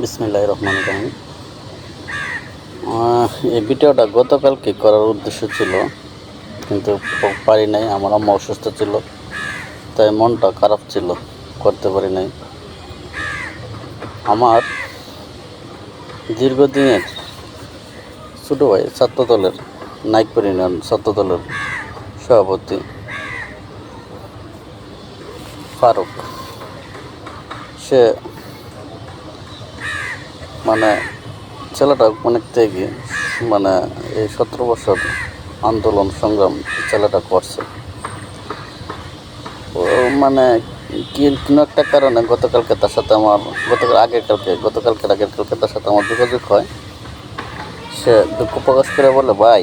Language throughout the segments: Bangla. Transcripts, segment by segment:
বিসমিল্লাহির রহমানির রহিম। এই ভিডিওটা গতকালকে করার উদ্দেশ্য ছিল, কিন্তু পারি নাই। আমার আম্মা অসুস্থ ছিল, তাই মনটা খারাপ ছিল, করতে পারি নাই। আমার দীর্ঘদিনের ছোটো ভাই ছাত্রদলের নাইকপুর ইউনিয়ন ছাত্রদলের সভাপতি ফারুক, সে ছেলেটা অনেক থেকে এই 17 বছর আন্দোলন সংগ্রাম ছেলেটা করছে। ও কোনো একটা কারণে গতকালকে তার সাথে আমার আগের কালকে তার সাথে আমার যোগাযোগ হয়। সে দুঃখ প্রকাশ করে বলে, ভাই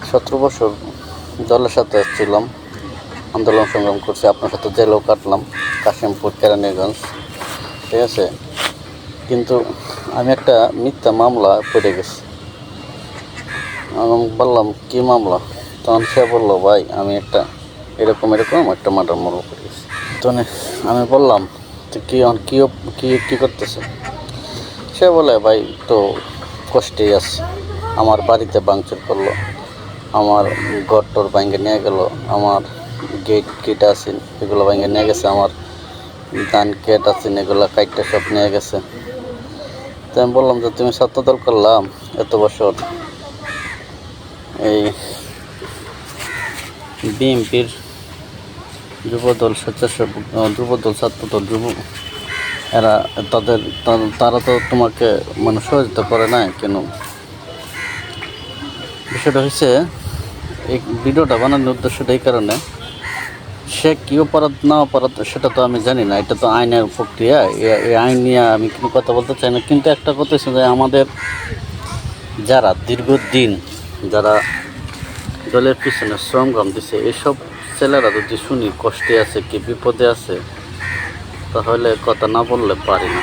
17 বছর দলের সাথে ছিলাম, আন্দোলন সংগ্রাম করছি, আপনার সাথে জেলেও কাটলাম, কাশিমপুর, কেরানীগঞ্জ, ঠিক আছে, কিন্তু আমি একটা মিথ্যা মামলা পড়ে গেছি। আমি বললাম, কী মামলা? তখন সে বললো, ভাই আমি এরকম একটা মার্ডার মামলা পড়ে গেছি। তখন আমি বললাম, তো কী করতেছে? সে বলে, ভাই তো কষ্টেই আছে, আমার বাড়িতে ভাঙচুর করলো, আমার ঘরটর ভাঙে নিয়ে গেল, আমার গেট আছে এগুলো ভাঙে নিয়ে গেছে, আমার ধান গেট আছে এগুলো কাইটটা সব নিয়ে গেছে। তো আমি বললাম যে তুমি ছাত্রদল করলাম এত বছর, এই বিএনপির যুবদল, স্বেচ্ছাসেবক যুবদল, ছাত্রদল, এরা তারা তো তোমাকে সহযোগিতা করে না কেন? বিষয়টা হচ্ছে, এই ভিডিওটা বানানোর উদ্দেশ্যটা এই কারণে, সে কী অপরাধ না অপরাধ সেটা তো আমি জানি না, এটা তো আইনের প্রক্রিয়া। এই আইন নিয়ে আমি কোনো কথা বলতে চাই না, কিন্তু একটা কথা হচ্ছে যে আমাদের যারা দীর্ঘদিন যারা দলের পিছনে শ্রমগ্রাম দিছে, এইসব ছেলেরা যদি শুনি কষ্টে আছে, কি বিপদে আছে, তাহলে কথা না বললে পারি না।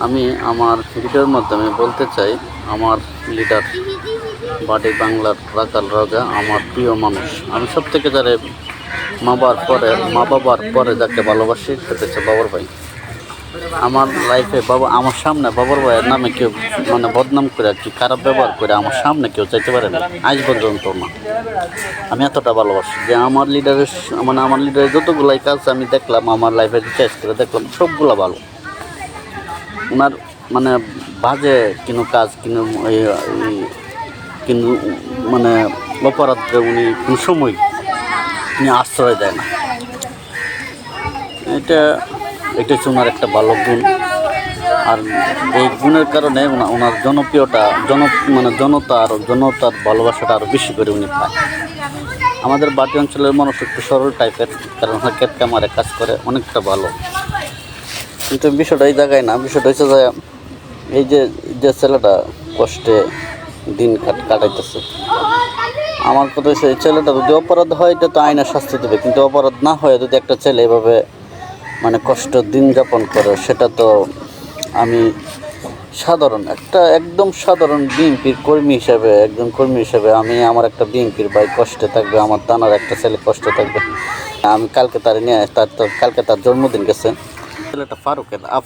আমি আমার ভিডিওর মাধ্যমে বলতে চাই, আমার লিডার বাড়ি বাংলার রাখাল রাজা আমার প্রিয় মানুষ। আমি সব থেকে যারা মা বাবার পরে যাকে ভালোবাসি সেটা হচ্ছে বাবর ভাই। আমার লাইফে আমার সামনে বাবর ভাইয়ের নামে কেউ বদনাম করে, কি খারাপ ব্যবহার করে আমার সামনে কেউ চাইতে পারে না, আজ পর্যন্ত না। আমি এতটা ভালোবাসি যে আমার লিডারের যতগুলাই কাজ আমি দেখলাম, আমার লাইফে রিচার্জ করে দেখলাম, সবগুলো ভালো। ওনার বাজে কোনো কাজ কিন্তু অপরাধে উনি কোনো সময় আশ্রয় দেয় না। এটা হচ্ছে ওনার একটা ভালো গুণ। আর এই গুণের কারণে ওনার জনপ্রিয়তা জনতার ভালোবাসাটা আরও বেশি করে উনি পায়। আমাদের বাটি অঞ্চলের মানুষ একটু সরল টাইপের, কারণ ক্যাট ক্যামারে কাজ করে, অনেকটা ভালো। কিন্তু বিষয়টা এই জায়গায় না, বিষয়টা হচ্ছে যে এই যে ছেলেটা কষ্টে দিন কাটাইতেছে, আমার কথা হচ্ছে এই ছেলেটা যদি অপরাধ হয় এটা তো আইনের শাস্তি দেবে, কিন্তু অপরাধ না হয় যদি একটা ছেলে এভাবে কষ্ট দিন যাপন করে, সেটা তো আমি একদম সাধারণ বিএনপির কর্মী হিসেবে আমি আমার একটা বিএনপির ভাই কষ্টে থাকবে, আমার থানার একটা ছেলে কষ্টে থাকবে। আমি কালকে কালকে তার জন্মদিন গেছে ছেলেটা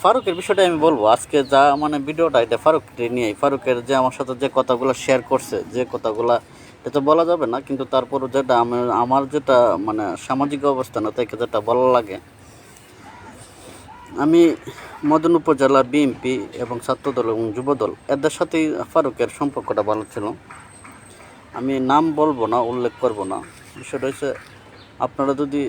ফারুকের বিষয়টা আমি বলবো আজকে, যা ভিডিওটা এটা ফারুকের যে আমার সাথে যে কথাগুলো শেয়ার করছে, যে কথাগুলো এটা তো বলা যাবে না, কিন্তু তারপরও যেটা আমার যেটা সামাজিক অবস্থানে থেকে যেটা ভালো লাগে, আমি মদন উপজেলা বিএনপি এবং ছাত্রদল এবং যুবদল এদের সাথেই ফারুকের সম্পর্কটা ভালো ছিল। আমি নাম বলবো না, উল্লেখ করব না। বিষয়টা হচ্ছে, আপনারা যদি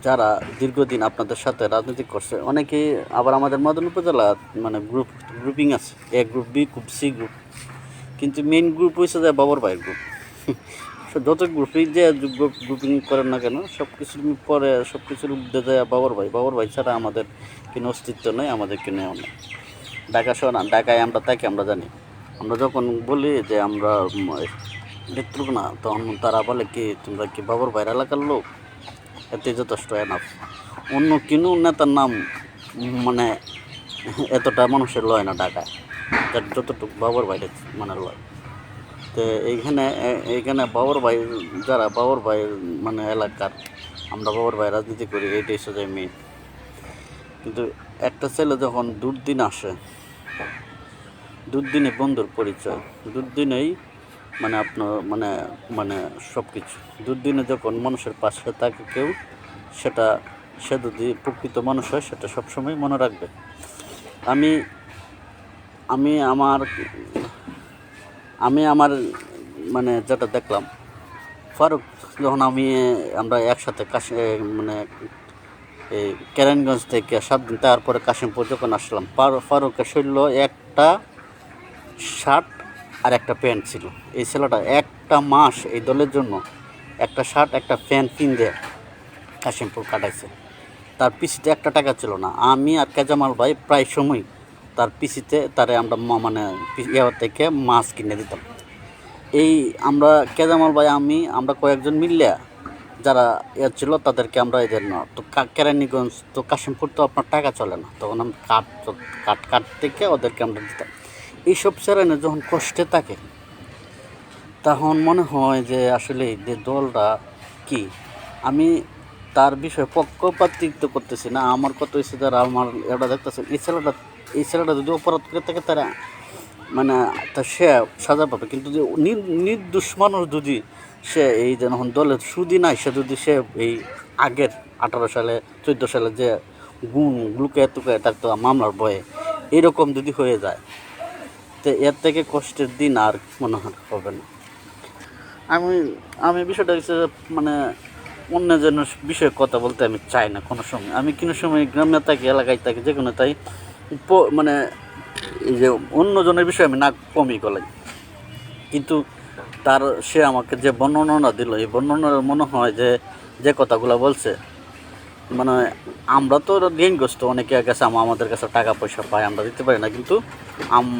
যারা দীর্ঘদিন আপনাদের সাথে রাজনীতি করছে, অনেকেই আবার আমাদের মদন উপজেলা গ্রুপিং আছে, A group, B group, C group, কিন্তু মেইন গ্রুপ হয়েছে যে বাবর ভাইয়ের গ্রুপ। যত গ্রুপিং যে গ্রুপিং করেন না কেন, সব কিছুর উদ্যোগ যায় বাবর ভাই ছাড়া আমাদের কোনো অস্তিত্ব নেই, আমাদের কোনো নেই। ঢাকায় আমরা তাকে আমরা জানি, আমরা যখন বলি যে আমরা নেতৃত্ব না, তখন তারা বলে কি তোমরা কি বাবর ভাইয়ের এলাকার লোক, এতে যথেষ্ট এনাফ। অন্য কোনো নেতার নাম এতটা মানুষের লয় না ঢাকায়, যতটুকু বাবর ভাইয়ের লয়। তো এইখানে বাবর ভাই, যারা বাবর ভাইয়ের এলাকার, আমরা বাবর ভাই রাজনীতি করি, এইটাই সোজাই মেইন। কিন্তু একটা ছেলে যখন দুর্দিন আসে, দুর্দিনে বন্ধুর পরিচয়, দুর্দিনেই মানে আপনার মানে মানে সব কিছু, দুর্দিনে যখন মানুষের পাশে থাকে কেউ, সেটা সে যদি প্রকৃত মানুষ হয় সেটা সবসময় মনে রাখবে। আমি আমি আমার আমি আমার মানে যেটা দেখলাম, ফারুক যখন আমরা একসাথে মানে এই কেরানীগঞ্জ থেকে 7 দিন তারপরে কাশিমপুর যখন আসলাম, ফারুকের শরীর একটা শার্ট আর একটা প্যান্ট ছিল। এই ছেলেটা একটা মাস এই দলের জন্য একটা শার্ট একটা প্যান্ট কিনে কাশিমপুর কাটাইছে। তার পিসিতে একটা টাকা ছিল না। আমি আর কেজামাল ভাই প্রায় সময় তার পিসিতে তারে আমরা মানে ইয়া থেকে মাছ কিনে দিতাম। এই আমরা কেজামাল ভাই আমরা কয়েকজন মিললে যারা ইয়ে ছিল তাদেরকে আমরা এই জন্য তো কেরানীগঞ্জ তো কাশিমপুর তো আপনার টাকা চলে না, তখন আমি কাঠ থেকে ওদেরকে আমরা দিতাম। এইসব সেরেনে যখন কষ্টে থাকে তখন মনে হয় যে আসলে যে দলটা কি, আমি তার বিষয়ে পক্ষপাতিত্ব করতেছি না। আমার কত হয়েছে যারা আমার এটা দেখতেছে, এই ছেলেটা যদি অপরাধ করে থাকে তারা মানে তা সে সাজা পাবে। কিন্তু যে নির্দোষ মানুষ যদি সে এই যে যখন দলের সুদি নাই, সে যদি সে এই আগের 18 সালে 14 সালে যে গুণ লুকায় টুকায় থাকতো মামলার ভয়ে, এরকম যদি হয়ে যায় তো এর থেকে কষ্টের দিন আর মনে হবে না। আমি বিষয়টা হচ্ছে মানে অন্য জনের বিষয়ে কথা বলতে আমি চাই না কোনো সময়। আমি কোনো সময় গ্রামে থাকি, এলাকায় থাকি, যে কোনো তাই মানে এই যে অন্যজনের বিষয়ে আমি না কমই গলাই। কিন্তু সে আমাকে যে বর্ণনা দিল, এই বর্ণনার মনে হয় যে যে কথাগুলো বলছে মানে আমরা তো ঋণগ্রস্ত, অনেকে গেছে আমাদের কাছে টাকা পয়সা পাই, আমরা দিতে পারি না। কিন্তু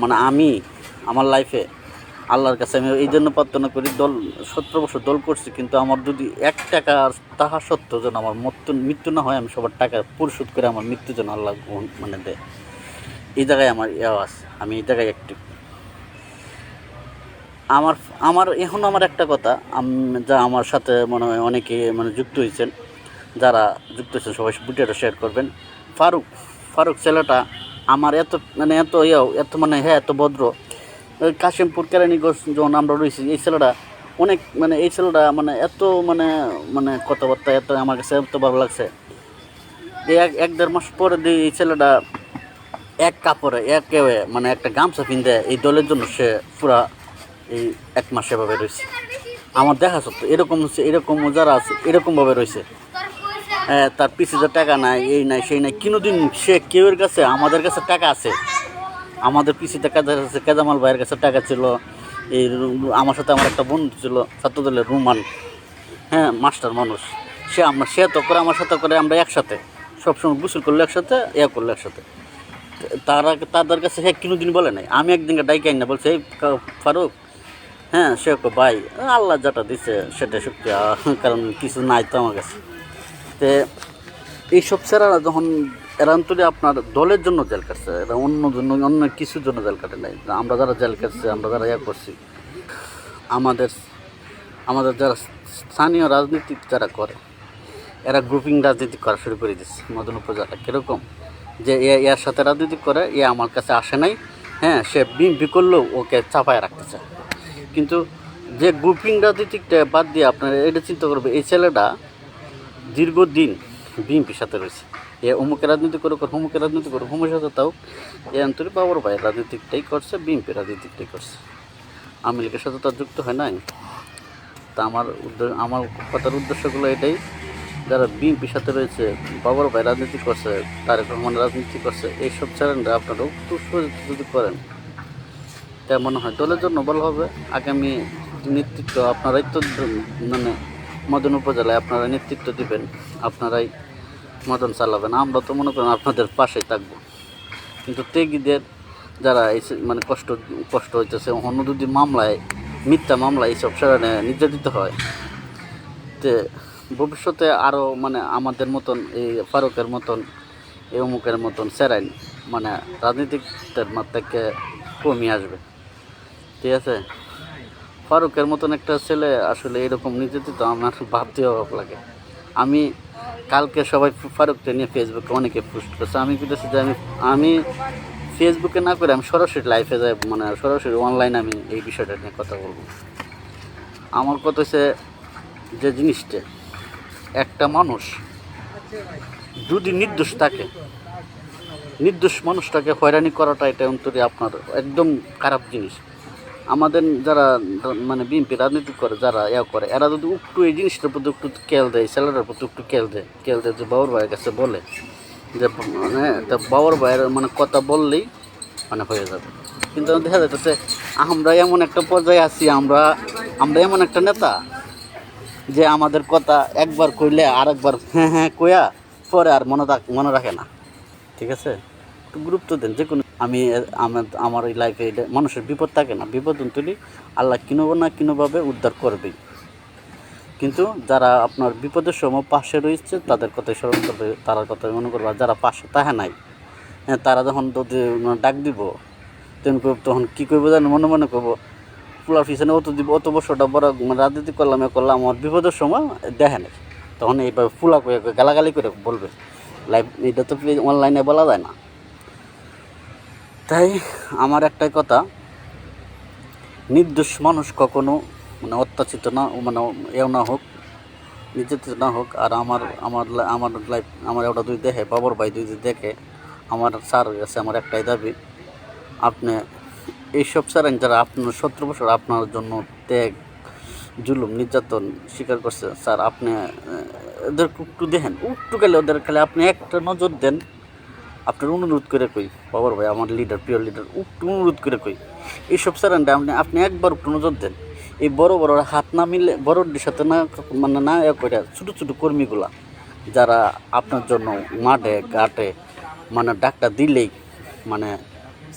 মানে আমি আমার লাইফে আল্লাহর কাছে আমি এই জন্য প্রার্থনা করি, 17 বছর দল করছি, কিন্তু আমার যদি 1 টাকা তাহা সত্ত্বেও যেন আমার মৃত্যু না হয়, আমি সবার টাকা পরিশোধ করে আমার মৃত্যু যেন আল্লাহ মানে দেয়। এই জায়গায় আমার আছে, আমি এই জায়গায় একটু আমার এখন আমার একটা কথা, যা আমার সাথে মনে হয় অনেকে মানে যুক্ত হয়েছেন, যারা যুক্ত হয়েছেন সবাই ভিডিওটা শেয়ার করবেন। ফারুক ছেলেটা আমার এত মানে হ্যাঁ এত ভদ্র। কাশিমপুর কেরানীগঞ্জ যখন আমরা রয়েছি, এই ছেলেটা অনেক মানে এই ছেলেটা মানে এত মানে মানে কথাবার্তা এত আমার কাছে এত ভালো লাগছে। এই 1-1.5 মাস পরে দিয়ে এই ছেলেটা এক কাপড়ে মানে একটা গামছা পিনতে এই দলের জন্য সে পুরা এই 1 মাস এভাবে রয়েছে। আমার দেখা সত্ত্বেও এরকম যারা আছে এরকমভাবে রয়েছে। তার পিছিয়ে যে টাকা নাই, এই নাই সেই নাই, কোনোদিন সে কেউর কাছে, আমাদের কাছে টাকা আছে, আমাদের পিছিয়ে কেজামাল ভাইয়ের কাছে টাকা ছিল। এই আমার সাথে আমার একটা বন্ধু ছিল ছাত্রদলের রুমান, হ্যাঁ মাস্টার মানুষ, সে তো করে আমার সাথে করে, আমরা একসাথে সবসময় গোসল করলে একসাথে, করলে একসাথে। তাদের কাছে সে কোনোদিন বলে নাই। আমি একদিনকে ডাইকে আইন না বলছে, এই ফারুক, হ্যাঁ সে ভাই আল্লাহ যেটা দিচ্ছে সেটা সত্যি, কারণ কিছু নাই তো আমার কাছে। তো এইসব ছেলেরা যখন এরান্তরে আপনার দলের জন্য জেল কাটছে, এরা অন্য কিছুর জন্য জেল কাটে নাই। আমরা যারা জেল কাটছে, আমরা যারা করছি, আমাদের যারা স্থানীয় রাজনীতি যারা করে, এরা গ্রুপিং রাজনীতি করা শুরু করে দিচ্ছে মদন উপজেলা। কীরকম যে এর সাথে রাজনীতি করে, আমার কাছে আসে নাই, হ্যাঁ সে বিএনপি করলেও ওকে চাপায় রাখতে চায়। কিন্তু যে গ্রুপিং রাজনীতিটা বাদ দিয়ে আপনার এটা চিন্তা করবে, এই ছেলেটা দীর্ঘদিন বিএনপির সাথে রয়েছে। অমুকের রাজনীতি করে হুমুকের রাজনীতি করে হুমের সাথে, তাও অন্তরে বাবার ভাই রাজনীতিকটাই করছে, বিএনপি রাজনীতিকটাই করছে, আওয়ামী লীগের সাথে তার যুক্ত হয় নাই। তা আমার কথার উদ্দেশ্যগুলো এটাই, যারা বিএনপির সাথে রয়েছে, বাবার ভাই রাজনীতি করছে, তারেক রহমান রাজনীতি করছে, এইসব চ্যানেলটা আপনারা একটু যদি করেন তা মনে হয় দলের জন্য ভালো হবে। আগামী নেতৃত্ব আপনারাই তো মানে মদন উপজেলায় আপনারা নেতৃত্ব দিবেন, আপনারাই মদন চালাবেন, আমরা তো মনে করেন আপনাদের পাশেই থাকবো। কিন্তু তেগিদের যারা এই মানে কষ্ট হইতেছে, অন্য যদি মিথ্যা মামলায় এইসব সেখানে নির্যাতিত হয়, তে ভবিষ্যতে আরও মানে আমাদের মতন এই ফারুকের মতন এই অমুকের মতন সেরাইন মানে রাজনীতিকদের থেকে কমই আসবে। ঠিক আছে, ফারুকের মতন একটা ছেলে আসলে এরকম নির্যাতিত আমার ভাবতেও অবাক লাগে। কালকে সবাই ফারুককে নিয়ে ফেসবুকে অনেকে পোস্ট করছে। আমি বলতেছি যে আমি ফেসবুকে না করে আমি সরাসরি লাইফে যাই, মানে সরাসরি অনলাইনে আমি এই বিষয়টা নিয়ে কথা বলবো। আমার কথা হচ্ছে যে জিনিসটা, একটা মানুষ যদি নির্দোষ থাকে, নির্দোষ মানুষটাকে হয়রানি করাটা এটা অন্তরে আপনার একদম খারাপ জিনিস। আমাদের যারা মানে বিএনপি রাজনীতি করে, যারা করে, এরা যদি একটু এই জিনিসটার প্রতি একটু খেয়াল দেয়, ছেলেটার প্রতি একটু খেয়াল দেয় যে বাবুর ভাইয়ের কাছে বলে যে মানে তা বাবুর ভাইয়ের মানে কথা বললেই মানে হয়ে যাবে। কিন্তু দেখা যাচ্ছে আমরা এমন একটা পর্যায়ে আছি, আমরা এমন একটা নেতা যে আমাদের কথা একবার কইলে আর একবার হ্যাঁ হ্যাঁ কইয়া পরে আর মনে রাখে না। ঠিক আছে, একটু গুরুত্ব দেন যে কোনো। আমার এই লাইফে মানুষের বিপদ থাকে না, বিপদ তুলি আল্লাহ কিনোভাবে উদ্ধার করবেই। কিন্তু যারা আপনার বিপদের সময় পাশে রয়েছে তাদের কথাই স্মরণ করবে, তার কথাই মনে করবে। আর যারা পাশে তাহে নাই, হ্যাঁ, তারা যখন যদি ডাক দিব তখন কী করবো জানি, মনে মনে করবো পোলার পিছনে অত বছরটা বড় রাজনীতি করলাম আমার বিপদের সময় দেখে নাই, তখন এইভাবে ফুলা করে গালাগালি করে বলবে। লাইভ এটা তো অনলাইনে বলা যায় না। তাই আমার একটাই কথা, নির্দোষ মানুষ কখনো মানে অত্যাচিত না, মানে এও না হোক, নির্যাতিত না হোক। আর আমার লাইফ আমার ওটা দুই দেখে, বাবর ভাই দুই দেখে, আমার স্যার কাছে আমার একটাই দাবি, আপনি এইসব স্যারেন যারা আপনার 17 বছর আপনার জন্য ত্যাগ, জুলুম, নির্যাতন স্বীকার করছে, স্যার আপনি ওদেরকে একটু দেখেন, একটু গেলে ওদের খালি আপনি একটা নজর দেন। আপনার অনুরোধ করে কই, বাবর ভাই আমার লিডার, প্রিয় লিডার, একটু অনুরোধ করে কই, এইসব স্যারেনটা আপনি একবার একটু নজর দেন। এই বড় হাত না মিলে, বড়দের সাথে না মানে না করে ছোটো ছোটো কর্মীগুলা যারা আপনার জন্য মাঠে ঘাটে মানে ডাকটা দিলেই মানে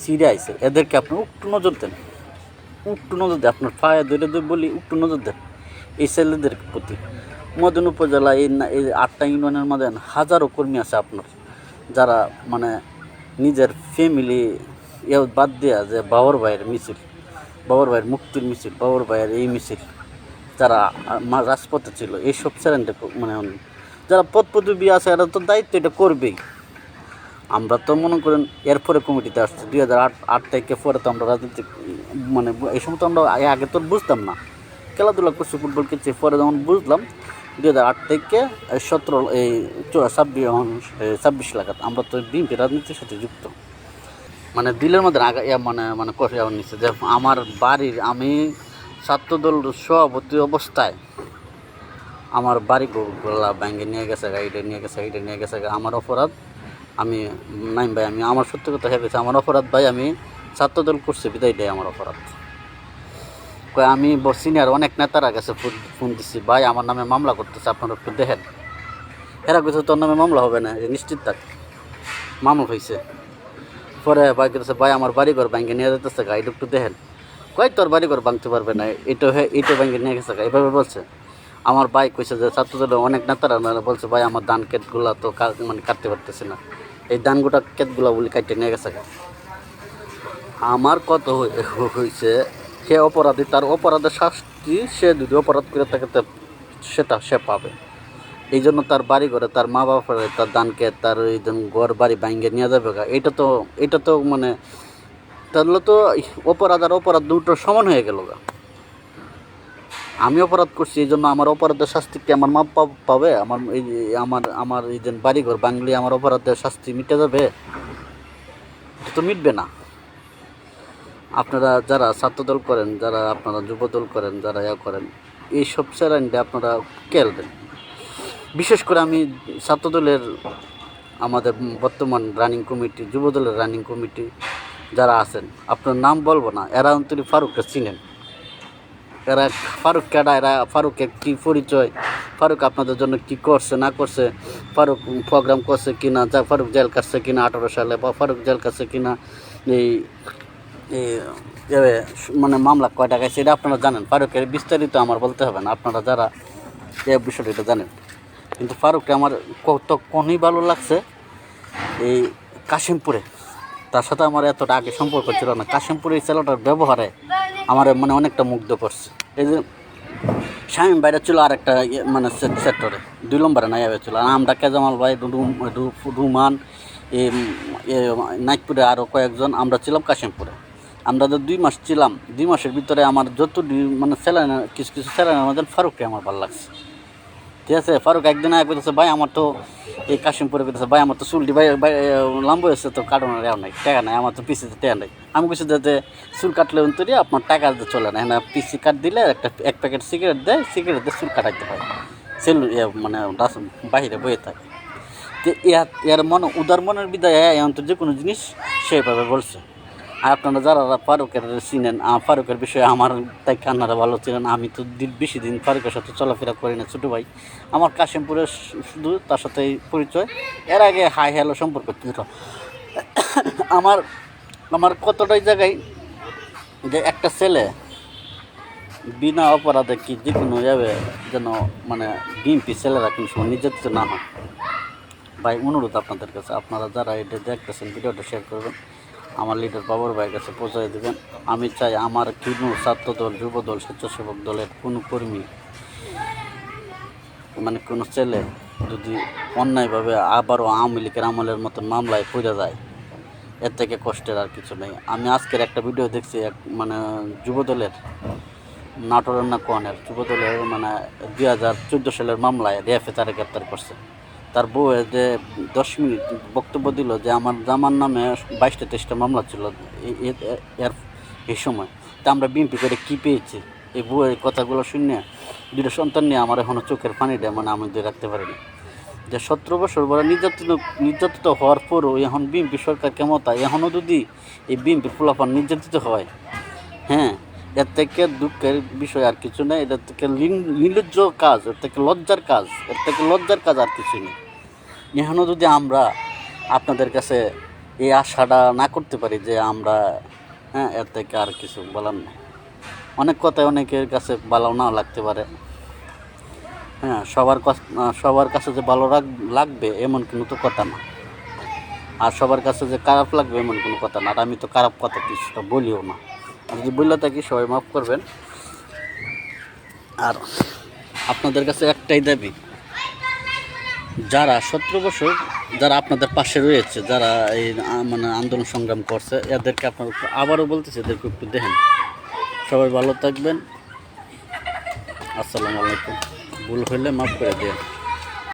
সিরে আইছে, এদেরকে আপনি একটু নজর দেন, একটু নজর দেন। আপনার পায়ে ধরে বলি একটু নজর দেন এই ছেলেদের প্রতি। মদন উপজেলা এই 8টা ইউনিয়নের মধ্যে হাজারো কর্মী আছে আপনার, যারা মানে নিজের ফ্যামিলি বাদ দেওয়া যে বাবর ভাইয়ের মিছিল, বাবর ভাইয়ের মুক্তির মিছিল, বাবর ভাইয়ের এই মিছিল, যারা রাজপথে ছিল, এইসব চ্যালেঞ্জটা মানে যারা পদ পদবি আছে এরা তো দায়িত্ব এটা করবেই। আমরা তো মনে করেন এরপরে কমিটিতে আসছি 2008 থেকে পরে, তো আমরা রাজনীতি মানে এই সময় তো আমরা আগে তো বুঝতাম না, খেলাধুলা করছি, ফুটবল খেলছি, পরে যখন বুঝলাম 2008 থেকে 26 লাগাত আমরা তো বিএনপি রাজনীতির সাথে যুক্ত। মানে দিলের মধ্যে মানে কফি নিচ্ছে যে আমার বাড়ির, আমি ছাত্রদল সভাপতি অবস্থায় আমার বাড়িগুলা ব্যাঙ্গে নিয়ে গেছে, এটা নিয়ে গেছে, আমার অপরাধ। আমি নাইম ভাই, আমি আমার সত্যি কথা ভেবেছি, আমার অপরাধ ভাই, আমি ছাত্রদল করছি বিদায় দেয় আমার অপরাধ। আমি সিনিয়র অনেক নেতারা কাছে ফোন দিচ্ছি, ভাই আমার নামে মামলা করতেছে, আপনারা একটু দেখেন। এরা কিছু তোর নামে মামলা হবে না, নিশ্চিত থাক, মামলা হয়েছে। পরে ভাই করতেছে, ভাই আমার বাড়িঘর ব্যাঙ্গে নিয়ে যেতেছে, এটা একটু দেখেন। কয় তোর বাড়িঘর ভাঙতে পারবে না, এটা ব্যাঙ্গে নিয়ে গেছে, এইভাবে বলছে। আমার ভাই কইছে যে ছাত্রদলের অনেক নেতারা বলছে, ভাই আমার ধান ক্ষেতগুলো তো মানে কাটতে পারতেছে না, এই ধানগুলা ক্ষেতগুলো বলে কাটতে নিয়ে গেছে। আমার কত হয়েছে, সে অপরাধী, তার অপরাধের শাস্তি সে যদি অপরাধ করে থাকে সেটা সে পাবে। এই জন্য তার বাড়ি ঘরে, তার মা বাবার, তার ধানকে, তার এই ঘর বাড়ি ভাঙ্গে নিয়ে যাবে। এটা তো মানে তাহলে তো অপরাধ আর অপরাধ দুটো সমান হয়ে গেল। আমি অপরাধ করছি, এই জন্য আমার অপরাধের শাস্তি কি আমার মা পাবে? আমার এই যে বাড়িঘর বাংলি আমার অপরাধের শাস্তি মিটে যাবে? এটা তো মিটবে না। আপনারা যারা ছাত্রদল করেন, যারা আপনারা যুবদল করেন, যারা করেন, এইসব চ্যালেঞ্জে আপনারা খেলবেন। বিশেষ করে আমি ছাত্রদলের আমাদের বর্তমান রানিং কমিটি, যুবদলের রানিং কমিটি যারা আছেন, আপনার নাম বলবো না, এরা অন্তরি ফারুককে চিনেন। এরা ফারুক কেডা, এরা ফারুকের কী পরিচয়, ফারুক আপনাদের জন্য কি করছে না করছে, ফারুক প্রোগ্রাম করছে কিনা, যা ফারুক জেল কাটছে কিনা 18 সালে, বা ফারুক জেল কাটছে কিনা, এই মানে মামলা কয়টা গেছে, এটা আপনারা জানেন। ফারুকের বিস্তারিত আমার বলতে হবে না, আপনারা যারা এই বিষয়টা এটা জানেন। কিন্তু ফারুককে আমার কতক্ষণই ভালো লাগছে এই কাশিমপুরে, তার সাথে আমার এতটা আগে সম্পর্ক ছিল না। কাশিমপুরে এই ছেলেটার ব্যবহারে আমার মানে অনেকটা মুগ্ধ করছে। এই যে শামীম ভাইরা ছিল আর একটা মানে সেক্টরে 2 নম্বরে নাই ছিল। আর আমরা কেজামাল ভাই, রুমান, নাইটপুরে আরও কয়েকজন আমরা ছিলাম কাশিমপুরে। আমরা তো 2 মাস ছিলাম। 2 মাসের ভিতরে আমার যত মানে স্যালারি, কিছু কিছু স্যালারি আমাদের ফারুককে আমার ভালো লাগছে, ঠিক আছে। ফারুক একদিন আগে বলতেছে, ভাই আমার তো এই কাশিমপুরে বলতেছে, ভাই আমার তো চুলটি ভাই লাম্ব হয়েছে, তো কাটানোর নাই, টাকা নাই, আমার তো পিসিতে টাকা নেই। আমি কিছু যাতে চুল কাটলে তৈরি আপনার টাকা চলে না, হ্যাঁ পিসি কাট দিলে এক প্যাকেট সিগারেট দেয়, সিগারেট দিয়ে চুল কাটাইতে হয়, সেলু মানে বাহিরে বয়ে থাকে। তো এর উদার মনের বিদায় এখন তো যে কোনো জিনিস সেভাবে বলছে। আর আপনারা যারা ফারুকের চিনেন, ফারুকের বিষয়ে আমার তাই কান্নারা ভালো ছিলেন। আমি তো বেশি দিন ফারুকের সাথে চলাফেরা করি না, ছোটো ভাই আমার কাশিমপুরের শুধু তার সাথেই পরিচয়। এর আগে হাই হ্যালো সম্পর্ক ছিল আমার আমার কতটাই জায়গায় যে একটা ছেলে বিনা অপরাধে কি যে কোনো যাবে যেন মানে বিএনপি ছেলেরা কিন্তু নির্যাতিত না হয়। ভাই অনুরোধ আপনাদের কাছে, আপনারা যারা এটা দেখতেছেন ভিডিওটা শেয়ার করবেন, আমার লিডার বাবর ভাইয়ের কাছে পৌঁছায় দেবেন। আমি চাই আমার কোনো ছাত্রদল, যুবদল, স্বেচ্ছাসেবক দলের কোনো কর্মী মানে কোনো ছেলে যদি অন্যায়ভাবে আবারও আওয়ামী লীগের আমলের মতন মামলায় পড়ে যায়, এর থেকে কষ্টের আর কিছু নেই। আমি আজকের একটা ভিডিও দেখছি, এক মানে যুবদলের নাটোরের না কোয়ানের যুবদলের মানে 2014 সালের মামলায় রেফে তারা গ্রেপ্তার করছে। তার বউ যে 10 মিনিট বক্তব্য দিল যে আমার জামার নামে 22টা মামলা ছিল এর এই সময়। তা আমরা বিএনপি করে কী পেয়েছি? এই বউয়ের কথাগুলো শুনে 2টা সন্তান নিয়ে আমার এখনও চোখের পানিটা মানে আমি দিয়ে রাখতে পারিনি। যে 17 বছর বড় নির্যাতিত হওয়ার পরও এখন বিএনপি সরকার ক্ষমতায়, এখনও যদি এই বিএনপির পোলাপান নির্যাতিত হয়, হ্যাঁ এর থেকে দুঃখের বিষয় আর কিছু নেই। এটার থেকে নির্লজ্জ কাজ, এর থেকে লজ্জার কাজ আর কিছু নেই। এখনও যদি আমরা আপনাদের কাছে এই আশাটা না করতে পারি যে আমরা, হ্যাঁ এর থেকে আর কিছু বলার নেই। অনেক কথাই অনেকের কাছে ভালো নাও লাগতে পারে, হ্যাঁ সবার কাছে যে ভালো লাগবে এমন কোনো তো কথা না, আর সবার কাছে যে খারাপ লাগবে এমন কোনো কথা না। আর আমি তো খারাপ কথা কিছুটা বলিও না, যদি বললে থাকি সবাই মাফ করবেন। আর আপনাদের কাছে একটাই দাবি, যারা 17 বছর যারা আপনাদের পাশে রয়েছে, যারা এই মানে আন্দোলন সংগ্রাম করছে, এদেরকে আপনারা আবারও বলতেছে এদেরকে একটু দেখেন। সবাই ভালো থাকবেন। আসসালামু আলাইকুম। ভুল হইলে মাফ করে দিন।